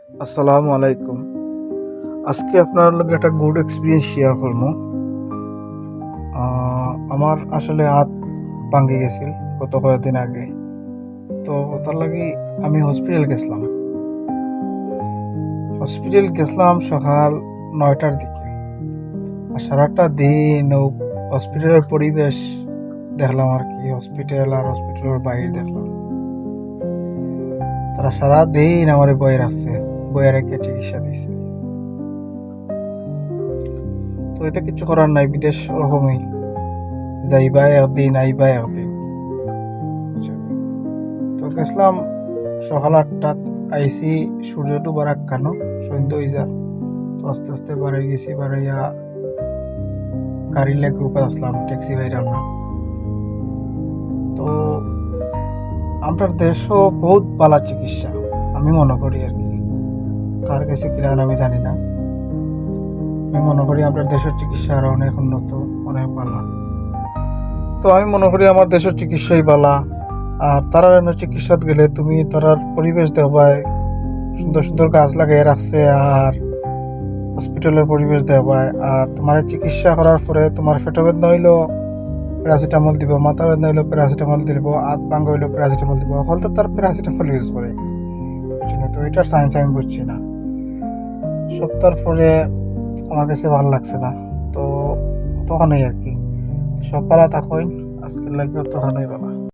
আসসালামু আলাইকুম। আজকে আপনার লগে একটা গুড এক্সপেরিয়েন্স শেয়ার করবো। আমার আসলে হাত ভাঙ্গি গেছিল গত কয়েকদিন আগে। তো তার লাগি আমি হসপিটাল গেছিলাম সকাল 9টার দিকে। আর সারাটা দিন ও হসপিটালের পরিবেশ দেখলাম আর কি, হসপিটাল আর হসপিটালের বাইরে দেখলাম। তারা সারা দিন আমার বয়ে রাখছে, বয়ে রেখে চিকিৎসা দিছে। তো এতে কিছু করার নাই, বিদেশ ওরকমই, যাইবা একদিন আইবা একদিন। তো গেছিলাম সকাল 8টাত, আইসি সূর্য ডুবার আখ্যানো সন্ধ্যা হয়ে যা। তো আস্তে আস্তে বাড়াই গেছি, বাড়াইয়া গাড়ির লেগে উপর আসলাম, ট্যাক্সি বাইরাম না। তো আমরা দেশও বহুত ভালো চিকিৎসা আমি মনে করি আর কি, কার কাছে কিনা আমি জানি না। আমি মনে করি আমরা দেশের চিকিৎসা আরো অনেক উন্নত, অনেক ভালো। তো আমি মনে করি আমার দেশের চিকিৎসাই ভালো। আর তারা চিকিৎসাত গেলে তুমি তারার পরিবেশ দেখবাই, সুন্দর সুন্দর গাছ লাগিয়ে রাখছে। আর হসপিটালের পরিবেশ দেখবাই। আর তোমার চিকিৎসা করার পরে তোমার পেটে বেদনা হইলো প্যারাসিটামল দিব, মাথা বেদনা হইলো প্যারাসিটামল দিব, হাত ভাঙা হইলো প্যারাসিটামল দিব। হল তো তার প্যারাসিটামল ইউজ করে, তো এটার সায়েন্স আমি বুঝছি না। সপ্তাহ পরে আমার কাছে ভালো লাগছে না। তো তখনই আর কি, সকালে তখন আজকের লাগে তখনই বেলা।